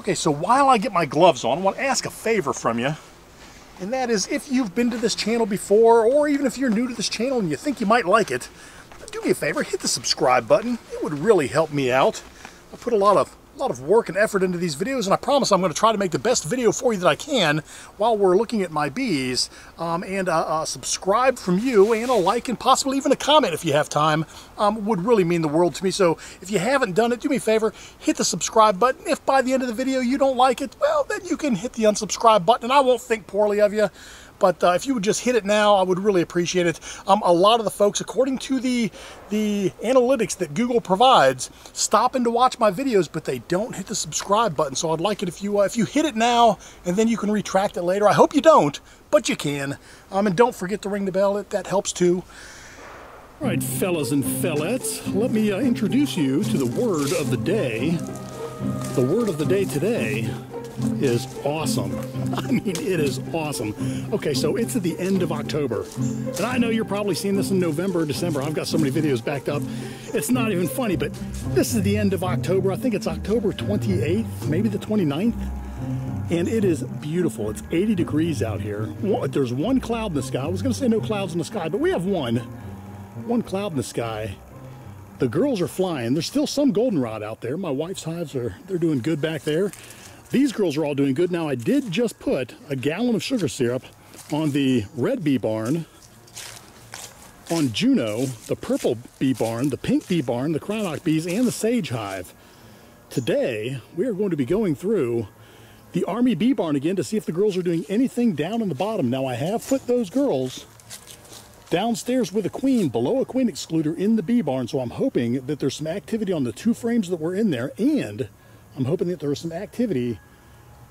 Okay, so while I get my gloves on, I want to ask a favor from you. And that is, if you've been to this channel before, or even if you're new to this channel and you think you might like it, do me a favor, hit the subscribe button. It would really help me out. I put a lot of work and effort into these videos, and I promise I'm going to try to make the best video for you that I can while we're looking at my bees. Subscribe from you, and a like, and possibly even a comment if you have time, would really mean the world to me. So if you haven't done it, do me a favor, hit the subscribe button. If by the end of the video you don't like it, well, then you can hit the unsubscribe button, and I won't think poorly of you. But if you would just hit it now, I would really appreciate it. A lot of the folks, according to the analytics that Google provides, stop in to watch my videos, but they don't hit the subscribe button. So I'd like it if you hit it now, and then you can retract it later. I hope you don't, but you can. And don't forget to ring the bell. That helps too. All right, fellas and fellettes, let me introduce you to the word of the day. The word of the day today is awesome. I mean, it is awesome. Okay, so it's at the end of October. And I know you're probably seeing this in November or December. I've got so many videos backed up. It's not even funny, but this is the end of October. I think it's October 28th, maybe the 29th. And it is beautiful. It's 80 degrees out here. There's one cloud in the sky. I was going to say no clouds in the sky, but we have one cloud in the sky. The girls are flying. There's still some goldenrod out there. My wife's hives they're doing good back there. These girls are all doing good. Now, I did just put a gallon of sugar syrup on the red bee barn, on Juno, the purple bee barn, the pink bee barn, the crynoc bees, and the sage hive. Today, we are going to be going through the army bee barn again to see if the girls are doing anything down on the bottom. Now, I have put those girls downstairs with a queen, below a queen excluder in the bee barn, so I'm hoping that there's some activity on the two frames that were in there, and I'm hoping that there was some activity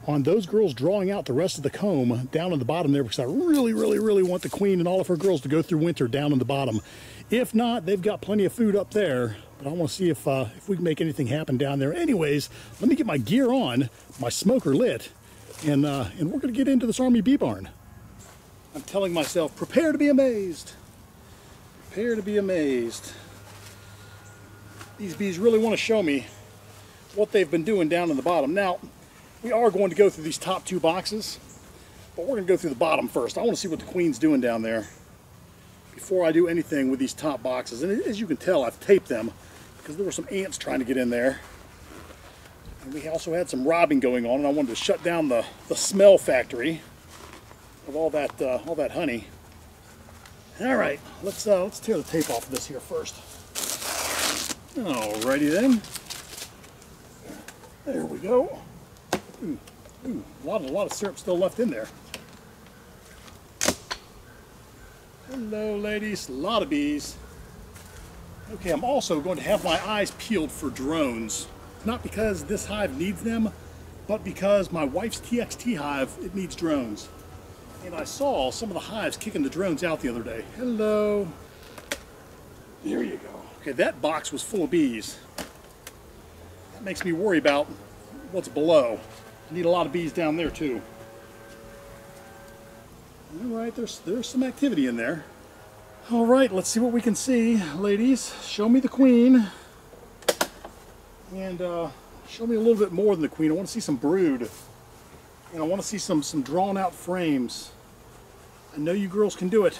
on those girls drawing out the rest of the comb down in the bottom there, because I really, really, really want the queen and all of her girls to go through winter down in the bottom. If not, they've got plenty of food up there, but I want to see if we can make anything happen down there. Anyways, let me get my gear on, my smoker lit, and we're going to get into this army bee barn. I'm telling myself, prepare to be amazed. Prepare to be amazed. These bees really want to show me what they've been doing down in the bottom. Now, we are going to go through these top two boxes, but we're going to go through the bottom first. I want to see what the queen's doing down there before I do anything with these top boxes. And as you can tell, I've taped them because there were some ants trying to get in there. And we also had some robbing going on, and I wanted to shut down the smell factory of all that honey. All right, let's tear the tape off of this here first. Alrighty then. There we go. Ooh, a lot of syrup still left in there. Hello, ladies. A lot of bees. Okay, I'm also going to have my eyes peeled for drones. Not because this hive needs them, but because my wife's TXT hive, it needs drones. And I saw some of the hives kicking the drones out the other day. Hello. There you go. Okay, that box was full of bees. That makes me worry about what's below. I need a lot of bees down there too. All right, there's some activity in there. All right, let's see what we can see, ladies. Show me the queen, and show me a little bit more than the queen. I want to see some brood, and I want to see some drawn out frames. I know you girls can do it.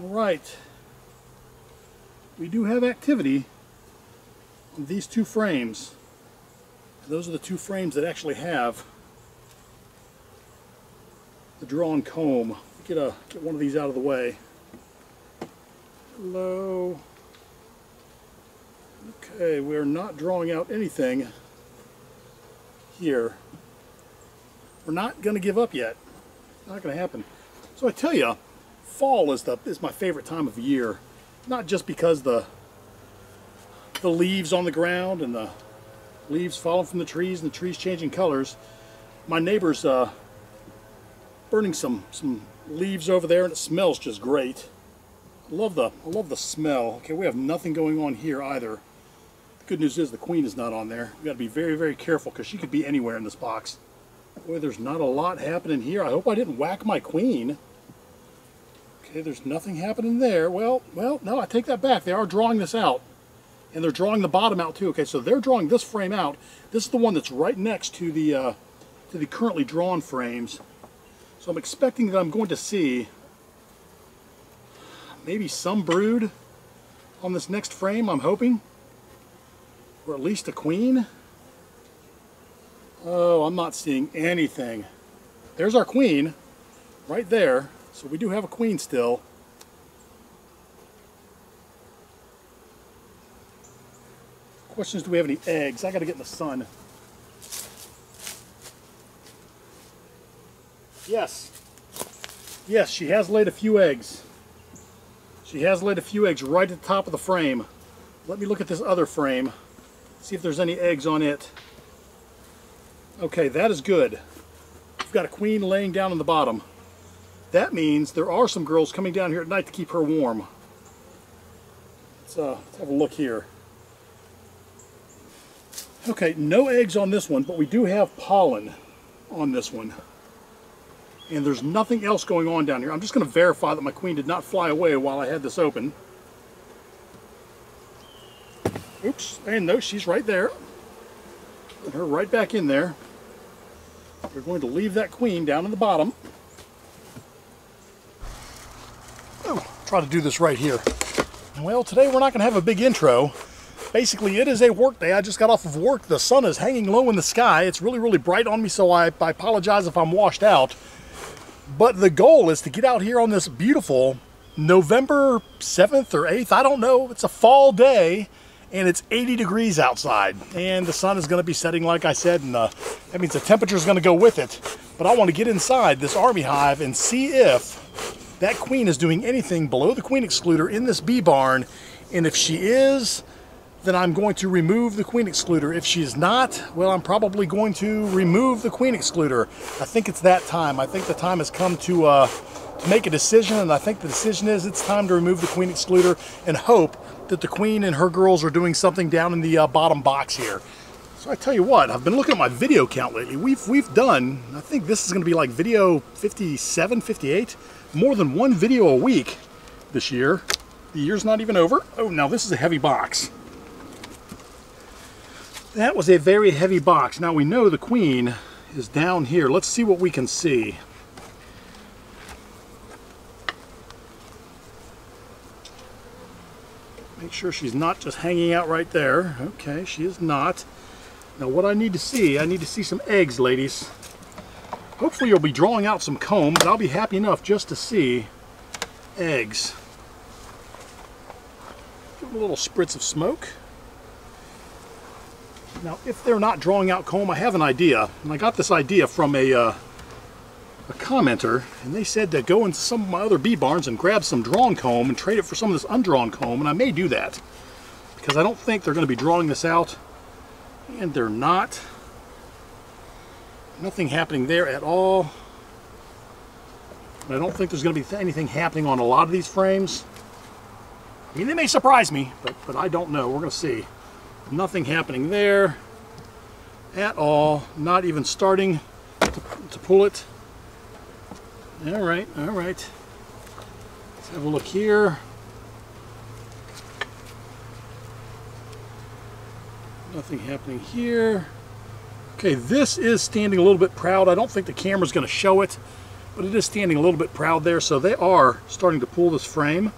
All right, we do have activity on these two frames. Those are the two frames that actually have the drawn comb. Get one of these out of the way. Hello. Okay, we're not drawing out anything here. We're not going to give up yet. Not going to happen. So I tell you, fall is my favorite time of year. Not just because the leaves on the ground and the leaves falling from the trees and the trees changing colors. My neighbor's burning some leaves over there, and it smells just great. I love the smell. Okay, we have nothing going on here either. The good news is the queen is not on there. We got to be very, very careful because she could be anywhere in this box. Boy, there's not a lot happening here. I hope I didn't whack my queen. Okay, there's nothing happening there. Well, no, I take that back. They are drawing this out. And they're drawing the bottom out too. Okay, so they're drawing this frame out. This is the one that's right next to the currently drawn frames. So I'm expecting that I'm going to see maybe some brood on this next frame, I'm hoping. Or at least a queen. Oh, I'm not seeing anything. There's our queen right there. So we do have a queen still. Question is, do we have any eggs? I gotta get in the sun. Yes. Yes, she has laid a few eggs. She has laid a few eggs right at the top of the frame. Let me look at this other frame. See if there's any eggs on it. Okay, that is good. We've got a queen laying down on the bottom. That means there are some girls coming down here at night to keep her warm. Let's have a look here. Okay, no eggs on this one, but we do have pollen on this one. And there's nothing else going on down here. I'm just going to verify that my queen did not fly away while I had this open. Oops, and no, she's right there. Put her right back in there. We're going to leave that queen down in the bottom. Oh, try to do this right here. Well, today we're not going to have a big intro. Basically, it is a work day. I just got off of work. The sun is hanging low in the sky. It's really, really bright on me, so I apologize if I'm washed out. But the goal is to get out here on this beautiful November 7th or 8th, I don't know. It's a fall day, and it's 80 degrees outside. And the sun is going to be setting, like I said, and that means the temperature is going to go with it. But I want to get inside this army hive and see if that queen is doing anything below the queen excluder in this bee barn. And if she is, then I'm going to remove the queen excluder. If she's not, well, I'm probably going to remove the queen excluder. I think it's that time. I think the time has come to make a decision, and I think the decision is it's time to remove the queen excluder and hope that the queen and her girls are doing something down in the bottom box here. So I tell you what, I've been looking at my video count lately. We've done, I think this is going to be like video 57, 58, more than one video a week this year. The year's not even over. Oh, now this is a heavy box. That was a very heavy box. Now we know the queen is down here. Let's see what we can see. Make sure she's not just hanging out right there. Okay, she is not. Now what I need to see some eggs, ladies. Hopefully you'll be drawing out some comb, but I'll be happy enough just to see eggs. Give them a little spritz of smoke. Now, if they're not drawing out comb, I have an idea. And I got this idea from a commenter, and they said to go into some of my other bee barns and grab some drawn comb and trade it for some of this undrawn comb, and I may do that. Because I don't think they're going to be drawing this out, and they're not. Nothing happening there at all. I don't think there's going to be anything happening on a lot of these frames. I mean, they may surprise me, but I don't know. We're going to see. Nothing happening there at all. Not even starting to pull it. All right, all right. Let's have a look here. Nothing happening here. Okay, this is standing a little bit proud. I don't think the camera's going to show it, but it is standing a little bit proud there. So they are starting to pull this frame.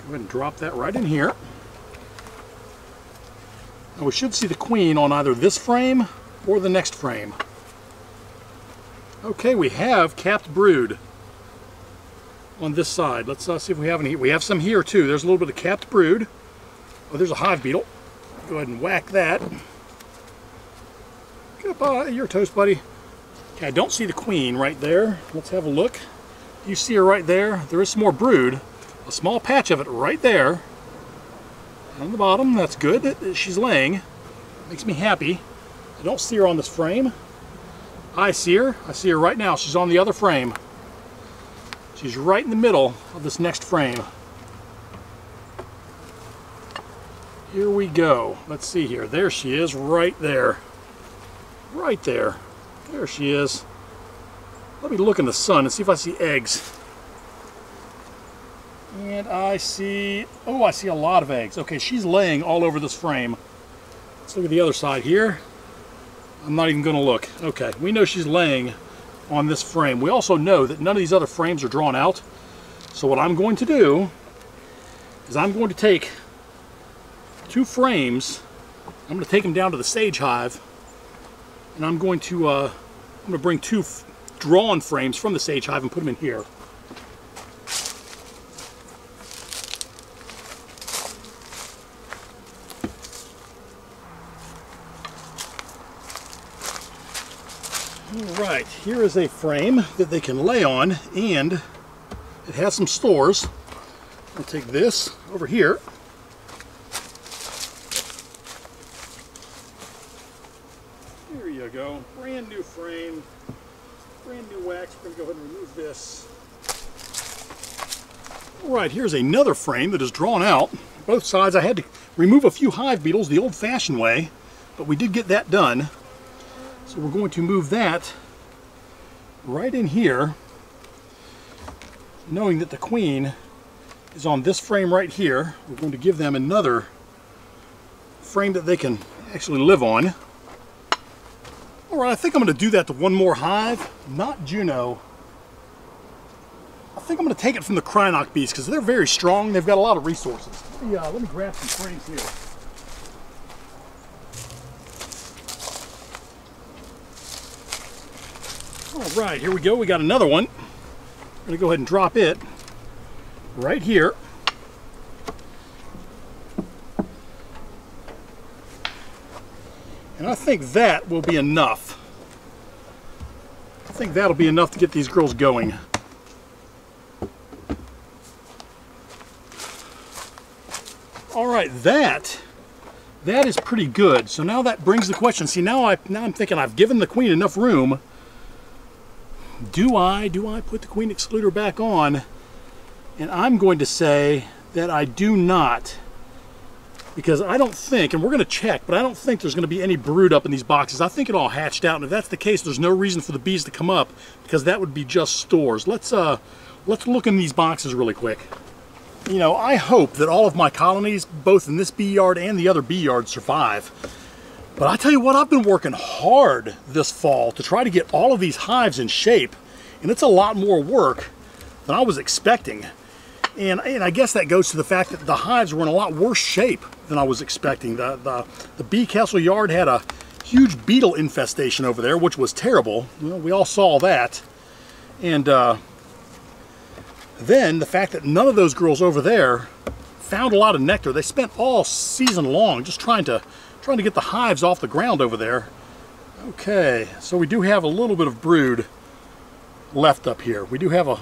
Go ahead and drop that right in here. Now we should see the queen on either this frame or the next frame. Okay, we have capped brood on this side. Let's see if we have any. We have some here too. There's a little bit of capped brood. Oh, there's a hive beetle. Go ahead and whack that. Goodbye, your toast, buddy. Okay, I don't see the queen right there. Let's have a look. You see her right there. There is some more brood. A small patch of it right there. On the bottom, that's good that she's laying. Makes me happy. I don't see her on this frame. I see her. I see her right now. She's on the other frame. She's right in the middle of this next frame. Here we go. Let's see here. There she is right there. Right there. There she is. Let me look in the sun and see if I see eggs. And I see, oh, I see a lot of eggs. Okay, she's laying all over this frame. Let's look at the other side here. I'm not even going to look. Okay, we know she's laying on this frame. We also know that none of these other frames are drawn out. So what I'm going to do is I'm going to take 2 frames. I'm going to take them down to the sage hive, and I'm going to bring 2 drawn frames from the sage hive and put them in here. Alright, here is a frame that they can lay on, and it has some stores. I'll take this over here. Here you go, brand new frame, brand new wax. We're going to go ahead and remove this. Alright, here's another frame that is drawn out. Both sides. I had to remove a few hive beetles the old-fashioned way, but we did get that done. So we're going to move that right in here, knowing that the queen is on this frame right here. We're going to give them another frame that they can actually live on. Alright, I think I'm going to do that to one more hive, not Juno. I think I'm going to take it from the Krynock bees because they're very strong. They've got a lot of resources. Let me grab some frames here. Alright, here we go. We got another one. I'm going to go ahead and drop it right here. And I think that will be enough. I think that'll be enough to get these girls going. Alright, that is pretty good. So now that brings the question. See, now I'm thinking I've given the queen enough room. Do I put the queen excluder back on? And I'm going to say that I do not, because I don't think, and we're going to check, but I don't think there's going to be any brood up in these boxes. I think it all hatched out, and if that's the case, there's no reason for the bees to come up, because that would be just stores. Let's look in these boxes really quick. You know, I hope that all of my colonies, both in this bee yard and the other bee yard, survive. But I tell you what, I've been working hard this fall to try to get all of these hives in shape, and it's a lot more work than I was expecting. And I guess that goes to the fact that the hives were in a lot worse shape than I was expecting. The Bee Castle yard had a huge beetle infestation over there, which was terrible. Well, we all saw that. And then the fact that none of those girls over there found a lot of nectar. They spent all season long just trying to get the hives off the ground over there. Okay, so we do have a little bit of brood left up here. We do have a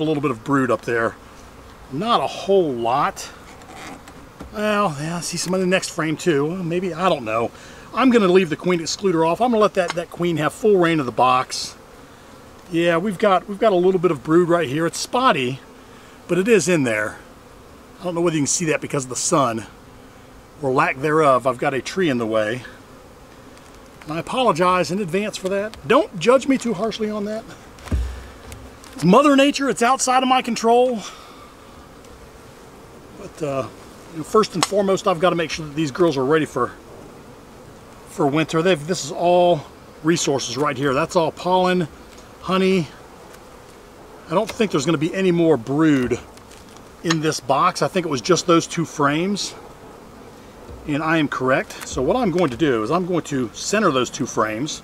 little bit of brood up there. Not a whole lot. Well, yeah, I see some in the next frame too. Well, maybe, I don't know. I'm going to leave the queen excluder off. I'm going to let that queen have full reign of the box. Yeah, we've got a little bit of brood right here. It's spotty, but it is in there. I don't know whether you can see that because of the sun or lack thereof. I've got a tree in the way. And I apologize in advance for that. Don't judge me too harshly on that. It's Mother Nature. It's outside of my control. But you know, first and foremost, I've got to make sure that these girls are ready for winter. This is all resources right here. That's all pollen, honey. I don't think there's going to be any more brood in this box. I think it was just those 2 frames. And I am correct. So what I'm going to do is I'm going to center those 2 frames.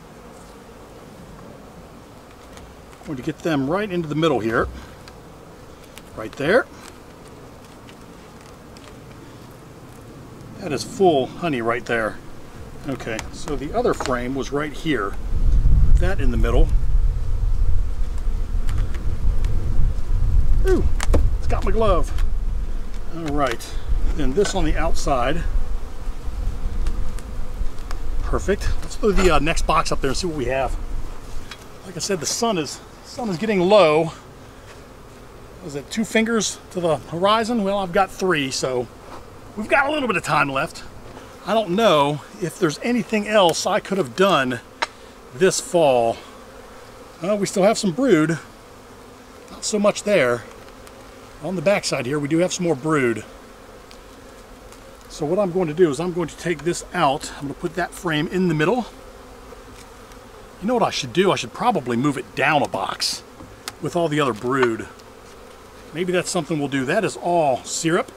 I'm going to get them right into the middle here. Right there. That is full honey right there. Okay, so the other frame was right here. Put that in the middle. Ooh, it's got my glove. All right, then this on the outside. Perfect. Let's throw the next box up there and see what we have. Like I said, the sun is getting low. Was it 2 fingers to the horizon? Well, I've got 3, so we've got a little bit of time left. I don't know if there's anything else I could have done this fall. Well, we still have some brood. Not so much there. On the back side here, we do have some more brood. So what I'm going to do is I'm going to take this out. I'm going to put that frame in the middle. You know what I should do? I should probably move it down a box with all the other brood. Maybe that's something we'll do. That is all syrup.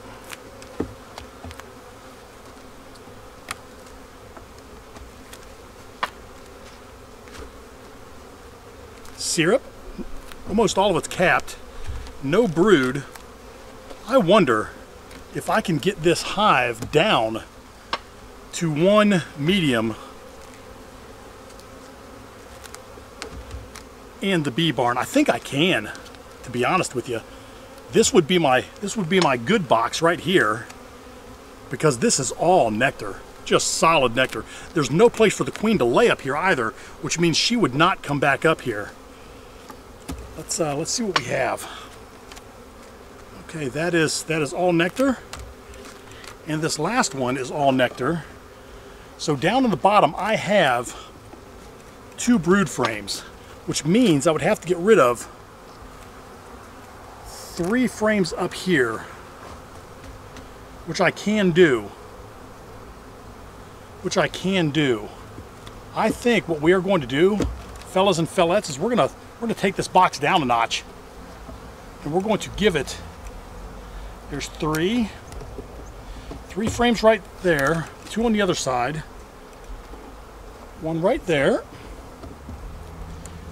Syrup. Almost all of it's capped. No brood. I wonder if I can get this hive down to one medium and the bee barn. I think I can, to be honest with you. This would be my good box right here, because this is all nectar, just solid nectar. There's no place for the queen to lay up here either, which means she would not come back up here. Let's see what we have. Okay, that is all nectar, and this last one is all nectar. So down in the bottom I have 2 brood frames, which means I would have to get rid of 3 frames up here, which I can do. I think what we are going to do, fellas and fellettes, is we're gonna take this box down a notch, and we're going to give it, there's 3 frames right there, 2 on the other side, 1 right there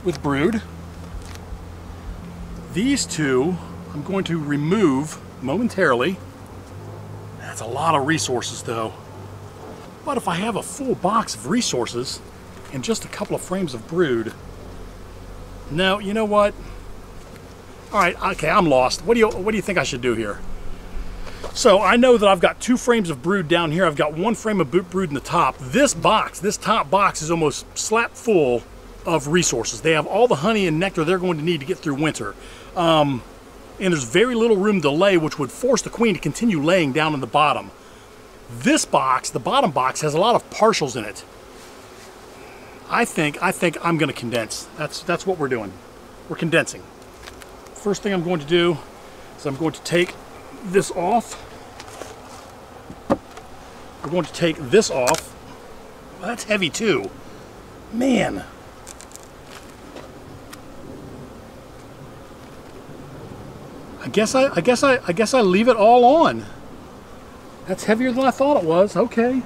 with brood. These 2 I'm going to remove momentarily. That's a lot of resources though. But if I have a full box of resources and just a couple of frames of brood, no, you know what? All right, okay, I'm lost. What do you think I should do here? So I know that I've got 2 frames of brood down here. I've got 1 frame of brood in the top. This top box is almost slap full of resources. They have all the honey and nectar they're going to need to get through winter. And there's very little room to lay, which would force the queen to continue laying down in the bottom. This box, the bottom box, has a lot of partials in it. I think I'm going to condense. That's what we're doing. We're condensing. First thing I'm going to do is I'm going to take this off. We're going to take this off. Well, that's heavy too. Man. I guess I leave it all on. That's heavier than I thought it was. Okay.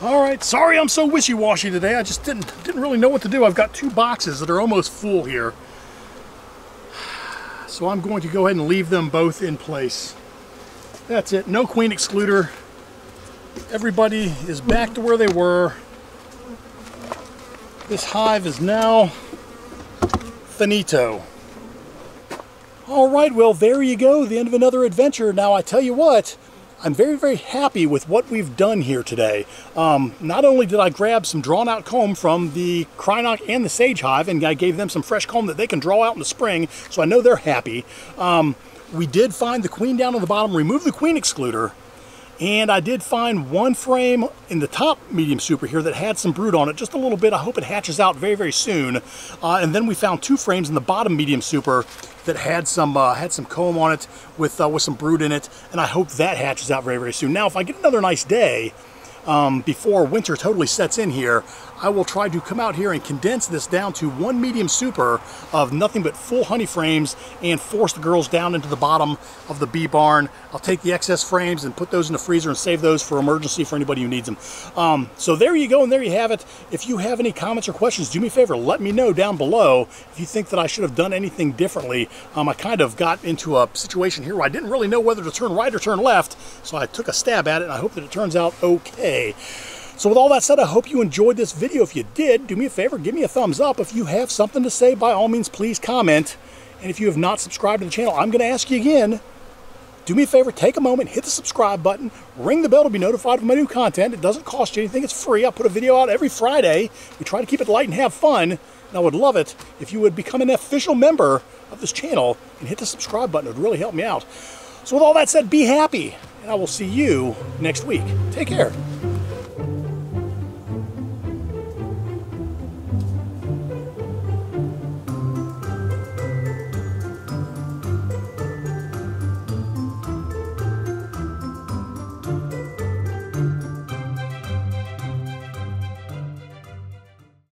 All right. Sorry I'm so wishy-washy today. I just didn't really know what to do. I've got 2 boxes that are almost full here. So I'm going to go ahead and leave them both in place. That's it. No queen excluder. Everybody is back to where they were. This hive is now finito. All right, well, there you go, the end of another adventure. Now, I tell you what, I'm very, very happy with what we've done here today. Not only did I grab some drawn-out comb from the Krynock and the Sage Hive, and I gave them some fresh comb that they can draw out in the spring, so I know they're happy. We did find the queen down on the bottom, remove the queen excluder, and I did find 1 frame in the top medium super here that had some brood on it, just a little bit. I hope it hatches out very, very soon. And then we found 2 frames in the bottom medium super that had some comb on it with some brood in it, and I hope that hatches out very, very soon. Now, if I get another nice day before winter totally sets in here, I will try to come out here and condense this down to 1 medium super of nothing but full honey frames and force the girls down into the bottom of the bee barn. I'll take the excess frames and put those in the freezer and save those for emergency for anybody who needs them. So there you go, and there you have it. If you have any comments or questions, do me a favor, let me know down below if you think that I should have done anything differently. I kind of got into a situation here where I didn't really know whether to turn right or turn left, so I took a stab at it, and I hope that it turns out okay. So with all that said, I hope you enjoyed this video. If you did, do me a favor, give me a thumbs up. If you have something to say, by all means, please comment. And if you have not subscribed to the channel, I'm going to ask you again, do me a favor, take a moment, hit the subscribe button, ring the bell to be notified of my new content. It doesn't cost you anything, it's free. I put a video out every Friday. We try to keep it light and have fun. And I would love it if you would become an official member of this channel and hit the subscribe button. It would really help me out. So with all that said, be happy, and I will see you next week. Take care.